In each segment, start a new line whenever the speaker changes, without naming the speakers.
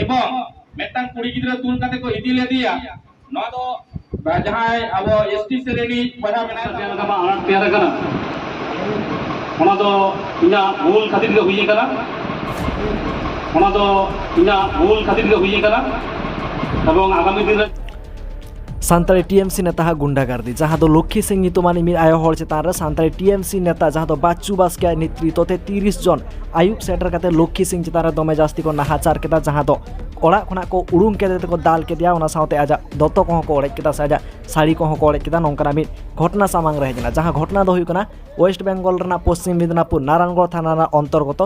एवं मेटन कुड़ी गिद्रा तुल काते को इदी ले दिया नवा दो जहां अब एसटी श्रेणी बड़ा बनाया
का आनाट तैयार करना ओना दो इना भूल खातिर के हुई करा ओना दो इना भूल खातिर के हुई करा एवं आगामी दिन
सानताड़ी टीएमसी नेता गुंडागार्दी जहाँ दो लक्ष्मी सिंह ᱧᱩᱛᱩᱢᱟᱱ ᱢᱤᱫ ᱟᱭᱳ ᱦᱚᱲ ᱪᱮᱛᱟᱱ ᱨᱮ ᱥᱟᱱᱛᱟᱲᱤ टीएमसी नेता जहाँ दो बाच्चू बास्के नेतृत्व ते 30 जन आयुब सेटर करते लक्ष्मी सिंह चेतान रे दमे जास्ती को नाहाचार केदा जहाँ दो ओड़ा खना को उड़ूम केदे को दाल केदिया ओना साउते आजा दत्तो को को ओड़े केदा साजा साड़ी को ओड़े केदा नोंकना मिद घटना सामांग रहे जना जहाँ घटना दो हुयकना वेस्ट बेंगल रना पश्चिम मिदनापुर नारायणगढ़ थाना अंतर्गत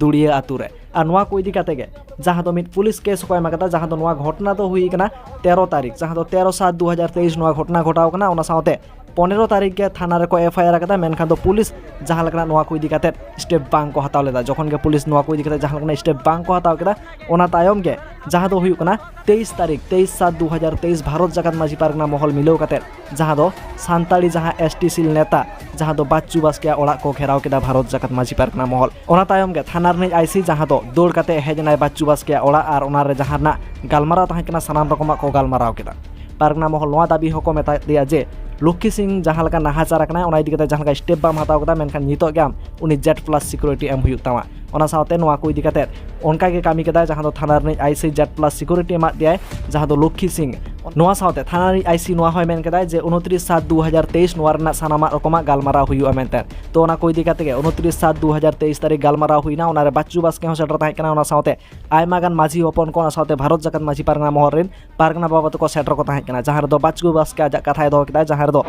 दुड़िया आतु रे और नवा को इदी काते गे जहाँ दो मिद पुलिस केस को एमा कदा जहाँ दो नवा घटना दो हुयकना 13 तारीख जहाँ दो 13/7/2023 नवा घटना घटाव कना ओना साउते 15 तारीख के थाना रे को एफआईआर कदा मेनखान दो पुलिस जहाँ लगना नवा को इदी काते स्टेप बांग को हताव लेदा जखन के पुलिस नवा को इदी काते जहाँ लगना स्टेप बांग को हताव केदा ओना तायम के जहाँ दो हुयकना 23 तारीख 23/7/2023 भारत जाकात माझी पारगना महल मिलाव काते जहाँ दो सानताड़ी जहाँ एसटी सील नेता जहाँ दो बाच्चू बास्के ओड़ा को घेराव केदा भारत जाकात माझी पारगना महल ओना तायम के थाना रे आईसी जहाँ दो दौड़ काते हेजनाय बाच्चू बास्के ओड़ा और ओना रे जहाँ ना गालमाराव ताहें केना सानाम रकमा को गालमाराव केदा पारगना महल नवा दाबी हको मेता दिया जे लक्ष्मी सिंह जहाँ लगा नाहाचार करना ओना इदी कते जहाँ लगा स्टेप बाम हताव कदा मेनखान नितो के आम उनी Z+ सिक्योरिटी एम हुयु तमा ओना साउते नवा को इदी कते उनका के कामी केदा जहाँ दो थाना रे आईसी Z+ सिक्योरिटी एमा दिया जहाँ दो लक्ष्मी सिंह नवा साउते थाना रे आईसी नवा होय मेन केदा जे 29/7/2023 नवा रना सानामा रकमा गालमाराव हुयु मेनते तो ओना को इदी कते के 29/7/2023 तारीख गालमाराव हुइना ओना रे बाच्चू बास्के हो सेटर ताहे कना ओना साउते आयमा गान माझी हपन को ओना साउते भारत जाकात माझी पारगना महल रेन पारगना बाबत को सेटर को ताहे कना जहाँ दो बाच्चू बास्के आजा कथाय दो केदा जहाँ दो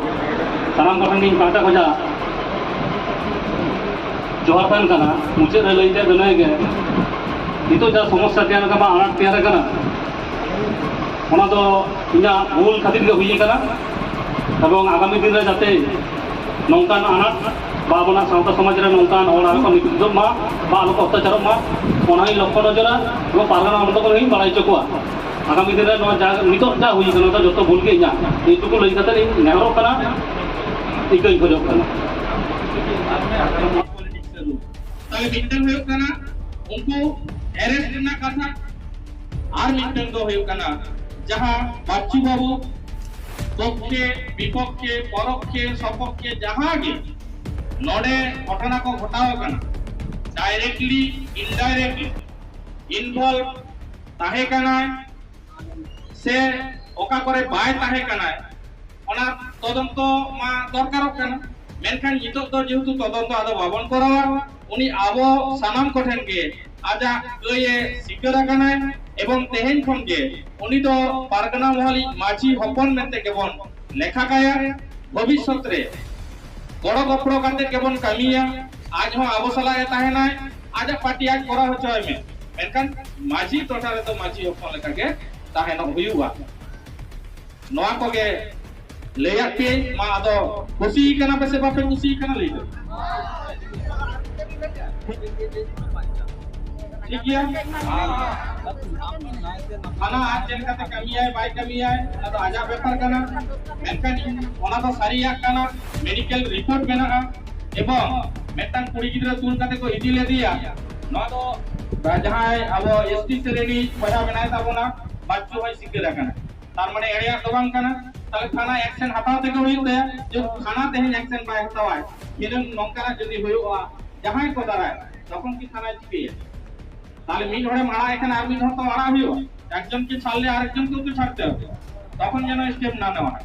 सानाम गठन पाटा खजा जोहार पान कना मुझे लैते बनाए गे नितो जा समस्या तैयार का आनाट तैयार कना ओना दो इना भूल खातिर के हुई करा एवं आगामी दिन रे जाते नौकान आनाट बाबना सावता समाज रे नौकान ओड़ा को निकुज मा बा आलो को अत्याचार मा ओनाई लक्ष्य नजरा रो पारगना अंत को ही बड़ाई चकुआ आगामी दिन रे नो जा नितो जा हुई कना तो जतो भूल के इना एतु को लई कते नेहरो कना इकई खोजो कना
ताले मिटन होयो कना उनको अरेस्ट ना कथा आर मिटन दो होयो कना जहां बाच्चू बाबू पक्षे विपक्षे परक्षे सपक्षे जहां गे नोडे घटना को घटाव कना डायरेक्टली इनडायरेक्टली इन्वॉल्व ताहे कना से ओका करे बाय ताहे कना ओना तदंतो मा दरकार कना मेनखान नितो तो जेहेतु तदंतो आदो बाबन करावा उनी आबो सानाम कोठेन के आजा गए सिक्योर कना एवं तेहेन खन के उनी तो पारगना महली माझी हपन मेनते केबन लेखा काया भविष्यत रे बड़ गपड़ो काते केबन कामिया आज हो आबो सला ए ताहेना आजा पार्टी आज करा होचय में मेनखान माझी टोटा रे तो माझी हपन लेखा के ताहेना हुयुवा नोआ को के लेया पे मा आदो खुशी कना पे से बापे खुशी कना ले ठीक है खाना आज जन का कमी है बाय कमी है तो आजा पेपर कना मेनखान ओना तो सारी या कना मेडिकल रिपोर्ट मेना एवं मेटन कुड़ी गिद्रा तुल काते को इदी ले दिया नो तो जहां अब एसटी श्रेणी पढ़ा बनाए ताबोना बाच्चू भाई सिक्के रखना तार माने एरिया दबांग कना ताले थाना एक्शन हटाव ते को हुई जो थाना ते एक्शन बाय हटावा किरण नोंकाना जदी होयो जहां को दाराय तखन की थाना चिपे তাহলে মিট হড়ে মারা এখানে আর মিট হতো মারা হইও একজনকে ছাড়লে আরেকজনকেও তো ছাড়তে হবে তখন যেন স্টেপ না নেওয়া হয়।